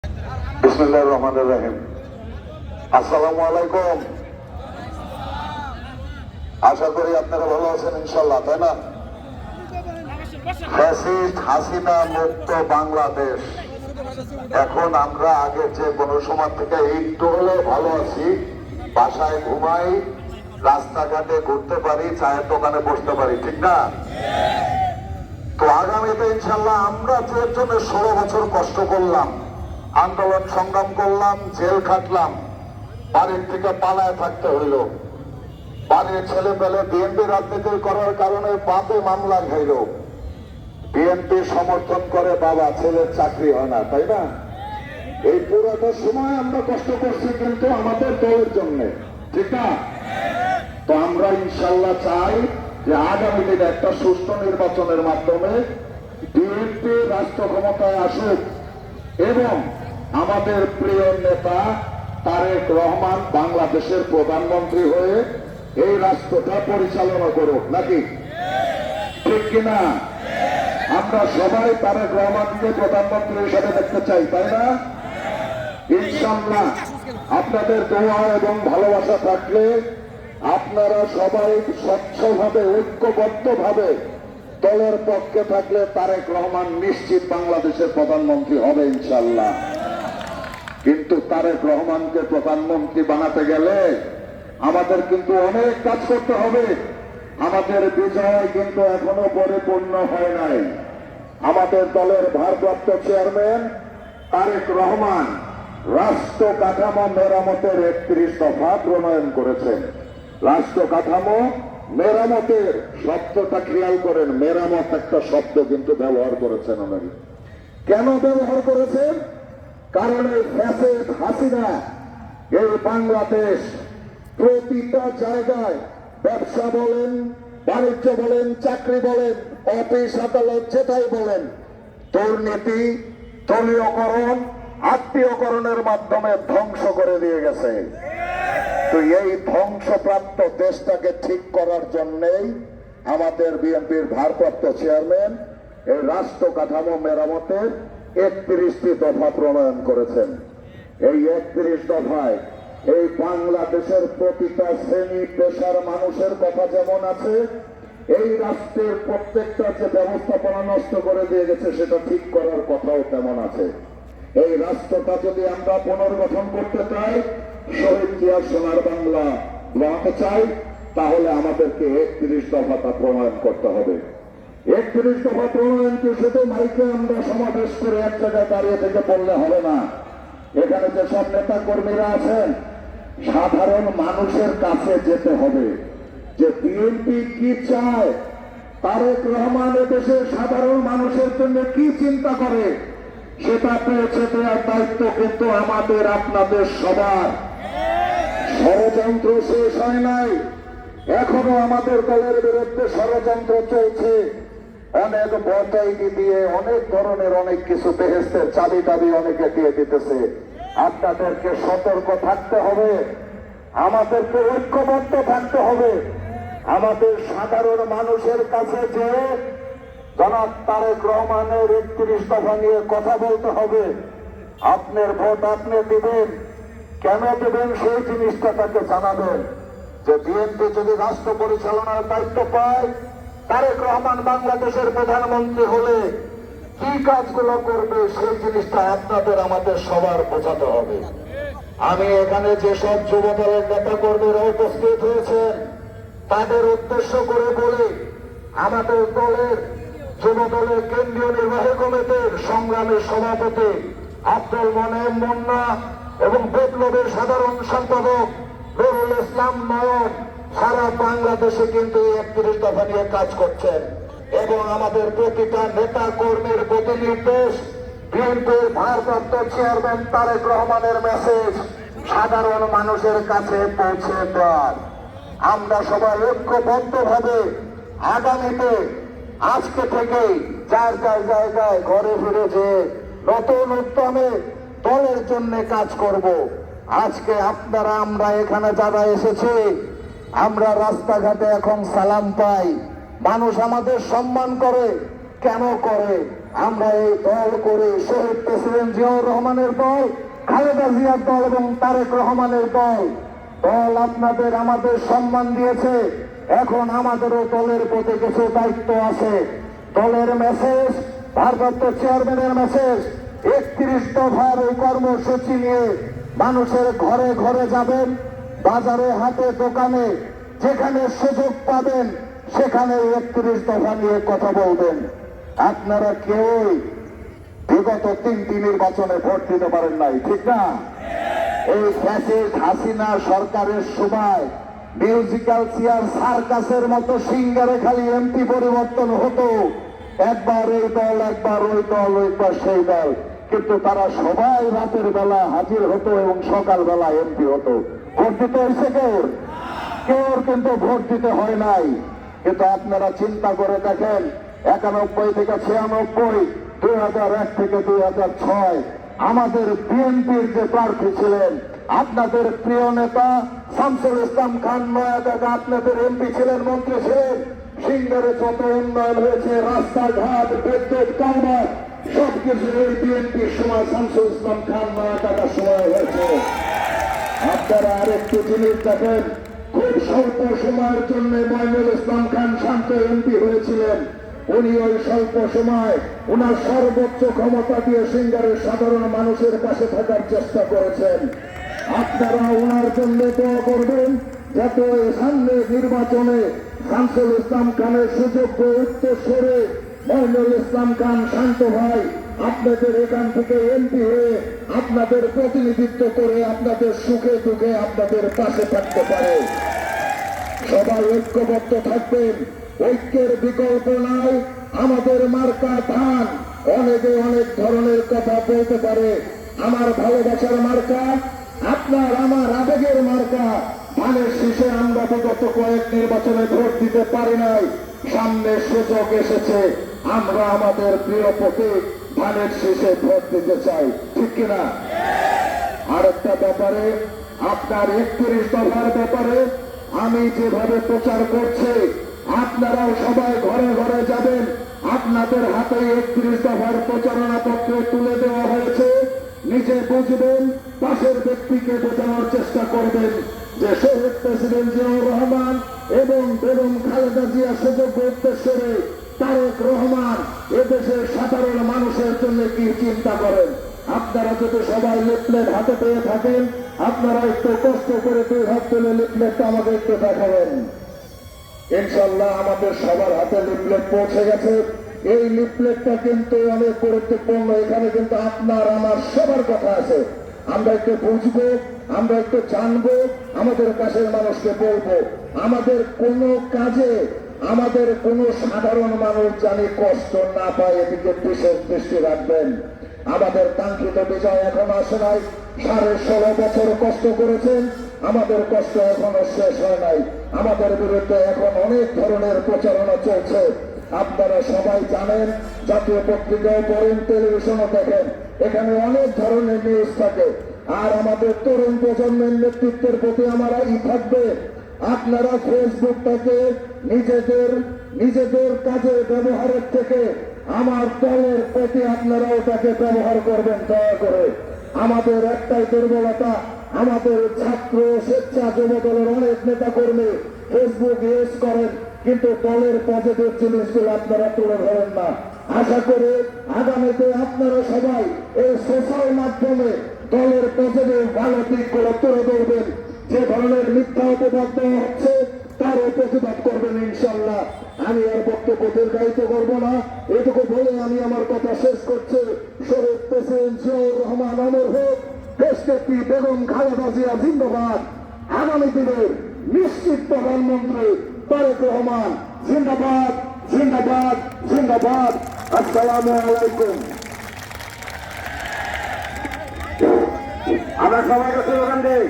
বিসমিল্লাহির রহমানির রহিম। আসসালামু আলাইকুম। আশা করি আপনারা ভালো আছেন ইনশাল্লাহ, তাই না? ফ্যাসিস্ট হাসিনা মুক্ত বাংলাদেশ। এখন আমরা আগে যে কোনো সময় থেকে একটু হলেও ভালো আছি। বাসায় ঘুমাই, রাস্তাঘাটে ঘুরতে পারি, চায়ের দোকানে বসতে পারি, ঠিক না? তো আগামীতে ইনশাল্লাহ আমরা যে জন্য 16 বছর কষ্ট করলাম, আন্দোলন সংগ্রাম করলাম, জেল খাটলাম, বাড়ির থেকে পালায় থাকতে হইল। বাড়ির ছেলে পেলে বিএনপি রাজনীতি করার কারণে বাপে মামলা খাইল। বিএনপি সমর্থন করে বাবা, ছেলের চাকরি হয় না, তাই না? এই পুরোটা সময় আমরা কষ্ট করছি কিন্তু আমাদের দলের জন্য, ঠিক না? তো আমরা ইনশাল্লাহ চাই যে আগামী দিনে একটা সুষ্ঠু নির্বাচনের মাধ্যমে বিএনপি রাষ্ট্র ক্ষমতায় আসুক এবং আমাদের প্রিয় নেতা তারেক রহমান বাংলাদেশের প্রধানমন্ত্রী হয়ে এই রাষ্ট্রটা পরিচালনা করুক, নাকি ঠিক কিনা? আমরা সবাই তারেক রহমানকে প্রধানমন্ত্রী হিসেবে দেখতে চাই, তাই না? ইনশাআল্লাহ আপনাদের দোয়া এবং ভালোবাসা থাকলে আপনারা সবাই স্বচ্ছভাবে ঐক্যবদ্ধভাবে দলের পক্ষে থাকলে তারেক রহমান নিশ্চিত বাংলাদেশের প্রধানমন্ত্রী হবে ইনশাআল্লাহ। কিন্তু তারেক রহমানকে প্রধানমন্ত্রী বানাতে গেলে আমাদের কিন্তু অনেক কাজ করতে হবে। আমাদের বিজয় কিন্তু এখনো পরিপূর্ণ হয় নাই। আমাদের দলের ভারপ্রাপ্ত চেয়ারম্যান তারেক রহমান রাষ্ট্র কাঠামো মেরামতের 31 দফা প্রণয়ন করেছেন। রাষ্ট্র কাঠামো মেরামতের শব্দটা খেয়াল করেন, মেরামত একটা শব্দ কিন্তু ব্যবহার করেছেন উনি। কেন ব্যবহার করেছেন? কারণ এই ফ্যাসিস্ট হাসিনা এই বাংলাদেশ প্রতিটা জায়গায় ব্যবসা বলেন, বাণিজ্য বলেন, চাকরি বলেন, অফিস আদালত যেটাই বলেন, দুর্নীতি, দলীয়করণ, আত্মীয়করণের মাধ্যমে ধ্বংস করে দিয়ে গেছে। তো এই ধ্বংসপ্রাপ্ত দেশটাকে ঠিক করার জন্যই আমাদের বিএনপির ভারপ্রাপ্ত চেয়ারম্যান এই রাষ্ট্র কাঠামো মেরামতের 31টি দফা প্রণয়ন করেছেন। এই 31 দফায় এই বাংলাদেশের প্রতিটা শ্রেণী পেশার মানুষের কথা যেমন আছে, এই রাষ্ট্রের প্রত্যেকটা যে ব্যবস্থাপনা নষ্ট করে দিয়ে গেছে সেটা ঠিক করার কথাও তেমন আছে। এই রাষ্ট্রটা যদি আমরা পুনর্গঠন করতে চাই, শহীদ জিয়ার সোনার বাংলা বানাতে চাই, তাহলে আমাদেরকে 31 দফাটা প্রণয়ন করতে হবে। 31 দফা প্রণয়নকে শুধু মাইকে আমরা সমাবেশ করে এক জায়গায় দাঁড়িয়ে থেকে বললে হবে না। এখানে যেসব নেতা কর্মীরা আছেন, সাধারণ মানুষের কাছে যেতে হবে যে বিএনপি কি চায়, তারেক রহমান দেশের সাধারণ মানুষের জন্য কি চিন্তা করে, সেটা পৌঁছে দেওয়ার দায়িত্ব কিন্তু আমাদের আপনাদের সবার। ষড়যন্ত্র শেষ হয় নাই, এখনো আমাদের দলের বিরুদ্ধে ষড়যন্ত্র চলছে। অনেক বটাইনি দিয়ে অনেক ধরনের অনেক কিছু বেহেস্তের চাবি টাবি অনেকে দিয়ে দিতেছে। আপনাদেরকে সতর্ক থাকতে হবে, আমাদেরকে ঐক্যবদ্ধ থাকতে হবে। আমাদের সাধারণ মানুষের কাছে যে জনাব তারেক রহমানের 31 দফা নিয়ে কথা বলতে হবে। আপনার ভোট আপনি দিবেন, কেন দেবেন সেই জিনিসটা তাকে জানাবেন। যে বিএনপি যদি রাষ্ট্র পরিচালনার দায়িত্ব পায়, তারেক রহমান বাংলাদেশের প্রধানমন্ত্রী হলে কি কাজগুলো করবে সেই জিনিসটা আপনাদের আমাদের সবার বোঝাতে হবে। আমি এখানে যেসব যুব দলের নেতা কর্মীরা উপস্থিত হয়েছেন তাদের উদ্দেশ্য করে বলি, আমাদের দলের যুব দলের কেন্দ্রীয় নির্বাহী কমিটির সংগ্রামের সভাপতি আব্দুল মনির মুন্না এবং বিপ্লবের সাধারণ সম্পাদক নুরুল ইসলাম নয়ন সারা বাংলাদেশে কিন্তু 31 দফা নিয়ে কাজ করছেন। এবং আমাদের প্রতিটা নেতা কর্মীর প্রতি নির্দেশ, বিএনপির ভারপ্রাপ্ত চেয়ারম্যান তারেক রহমানের মেসেজ সাধারণ মানুষের কাছে পৌঁছে দেওয়ার। আমরা সবাই ঐক্যবদ্ধভাবে আগামীতে আজকে থেকেই যার যার জায়গায় ঘরে ফিরে যে নতুন উদ্যমে দলের জন্য কাজ করব। আজকে আপনারা আমরা এখানে যারা এসেছি, আমরা রাস্তাঘাটে এখন সালাম পাই, মানুষ আমাদের সম্মান করে। কেন করে? আমরা এই দল করে শহীদ প্রেসিডেন্ট জিয়াউর রহমানের দল, খালেদা জিয়ার দল এবং তারেক রহমানের দল। দল আপনাদের আমাদের সম্মান দিয়েছে, এখন আমাদেরও দলের প্রতি কিছু দায়িত্ব আছে। দলের মেসেজ, ভারপ্রাপ্ত চেয়ারম্যানের মেসেজ, 31 দফার এই কর্মসূচি নিয়ে মানুষের ঘরে ঘরে যাবেন, বাজারে হাটে দোকানে যেখানে সুযোগ পাবেন সেখানে 31 দফা নিয়ে কথা বলবেন। আপনারা কেউই বিগত 3টি নির্বাচনে ভোট দিতে পারেন নাই, ঠিক না? এই ফ্যাসিস্ট হাসিনা সরকারের সময় মিউজিক্যাল চেয়ার সার্কাসের মতো সিঙ্গারে খালি এমপি পরিবর্তন হতো, একবার এই দল, একবার ওই দল, একবার সেই দল, কিন্তু তারা সবাই রাতের বেলা হাজির হতো এবং সকাল বেলা এমপি হতো। ভোট দিতে হয়েছে কেউ কিন্তু ভোট দিতে হয় নাই। কিন্তু আপনারা চিন্তা করে দেখেন, 91 থেকে 96, 2001 থেকে 2006 আমাদের বিএনপির যে প্রার্থী ছিলেন, আপনাদের প্রিয় নেতা শামসুল ইসলাম খান নয়াদাগা আপনাদের এমপি ছিলেন, মন্ত্রী ছিলেন। সিঙ্গারে যত উন্নয়ন হয়েছে, রাস্তাঘাট, বিদ্যুৎ, কারবার, সবকিছু এই বিএনপির সময় শামসুল ইসলাম খান নয়াদাগার সময় হয়েছে। আপনারা আরেকটু জিনিস দেখেন, খুব স্বল্প সময়ের জন্য মইনুল ইসলাম খান শান্ত এমপি হয়েছিলেন। উনি ওই স্বল্প সময় উনার সর্বোচ্চ ক্ষমতা দিয়ে সিঙ্গারের সাধারণ মানুষের পাশে থাকার চেষ্টা করেছেন। আপনারা ওনার জন্য দোয়া করবেন যাতে সামনে নির্বাচনে শামসুল ইসলাম খানের সুযোগ্য উত্তরসূরি মইনুল ইসলাম খান শান্ত ভাই আপনাদের এখান থেকে এমপি হয়ে আপনাদের প্রতিনিধিত্ব করে আপনাদের সুখে দুঃখে আপনাদের পাশে থাকতে পারে। সবাই ঐক্যবদ্ধ থাকবেন, ঐক্যের বিকল্প নাই। আমাদের মার্কা ধান, অনেকে অনেক ধরনের কথা বলতে পারে। আমার ভালোবাসার মার্কা, আপনার আমার আবেগের মার্কা ধানের শীষে। আমরা বিগত কয়েক নির্বাচনে ভোট দিতে পারি নাই, সামনে সুযোগ এসেছে, আমরা আমাদের প্রিয় প্রতীক ধানের শীষে ভোট দিতে চাই, ঠিক কিনা? আরেকটা ব্যাপারে, আপনার 31 দফার ব্যাপারে আমি যেভাবে প্রচার করছি, আপনারাও সবাই ঘরে ঘরে যাবেন। আপনাদের হাতে 31 দফার প্রচারণা পত্র তুলে দেওয়া হয়েছে। নিজে বুঝবেন, পাশের ব্যক্তিকে বোঝানোর চেষ্টা করবেন যে শহীদ প্রেসিডেন্ট জিয়াউর রহমান এবং বেগম খালেদা জিয়া সুযোগ্য উদ্দেশ্যে তারেক রহমান এদেশের সাধারণ মানুষের জন্য কি চিন্তা করেন। আপনারা যদি সবাই লিফলেট হাতে পেয়ে থাকেন, আপনারা একটু কষ্ট করে 2 হাত তুলে লিফলেটটা আমাকে একটু দেখাবেন। ইনশাল্লাহ আমাদের সবার হাতে লিফলেট পৌঁছে গেছে। এই লিফলেটটা কিন্তু অনেক গুরুত্বপূর্ণ। এখানে কিন্তু আপনার আমার সবার কথা আছে। আমরা একটু বুঝবো, আমরা একটু জানবো, আমাদের কাছের মানুষকে বলবো। আমাদের কোনো কাজে আমাদের কোনো সাধারণ মানুষ জানি কষ্ট না পায়, এদিকে বিশেষ দৃষ্টি রাখবেন। আমাদের কাঙ্ক্ষিত বিজয় এখন আসে নাই। 16.5 বছর কষ্ট করেছেন, আমাদের কষ্ট এখনো শেষ হয় নাই। আমাদের বিরুদ্ধে এখন অনেক ধরনের প্রচারণা চলছে। আপনারা সবাই জানেন, জাতীয় পত্রিকাও পড়েন, টেলিভিশনও দেখেন, এখানে অনেক ধরনের নিউজ থাকে। আর আমাদের তরুণ প্রজন্মের নেতৃত্বের প্রতি আমার থাকবে, আপনারা ফেসবুকটাকে নিজেদের কাজে ব্যবহারের থেকে আমার দলের প্রতি আপনারা ওটাকে ব্যবহার করবেন দয়া করে। আমাদের একটাই দুর্বলতা, আমাদের ছাত্র স্বেচ্ছা যুব দলের অনেক নেতা কর্মী ফেসবুক ইউজ করেন, কিন্তু দলের পজিটিভ জিনিসগুলো আপনারা তুলে ধরেন না। আশা করি আগামীতে আপনারা সবাই এই সোশ্যাল মাধ্যমে দলের পজিটিভ ভালো দিকগুলো তুলে ধরবেন। যে ধরনের মিথ্যা অপবাদ দেওয়া হচ্ছে তারও প্রতিবাদ করবেন ইনশাল্লাহ। আমি আর বক্তব্য দীর্ঘায়িত করবো না, এটুকু বলে আমি আমার কথা শেষ করছি। শহীদ প্রেসিডেন্ট জিয়াউর রহমান অমর হোক, দেশনেত্রী বেগম খালেদা জিয়া জিন্দাবাদ। আগামী দিনের নিশ্চিত প্রধানমন্ত্রী তারেক রহমান জিন্দাবাদ, জিন্দাবাদ, জিন্দাবাদ। আসসালামু আলাইকুম। আমরা সবাই কাছে ওখান থেকে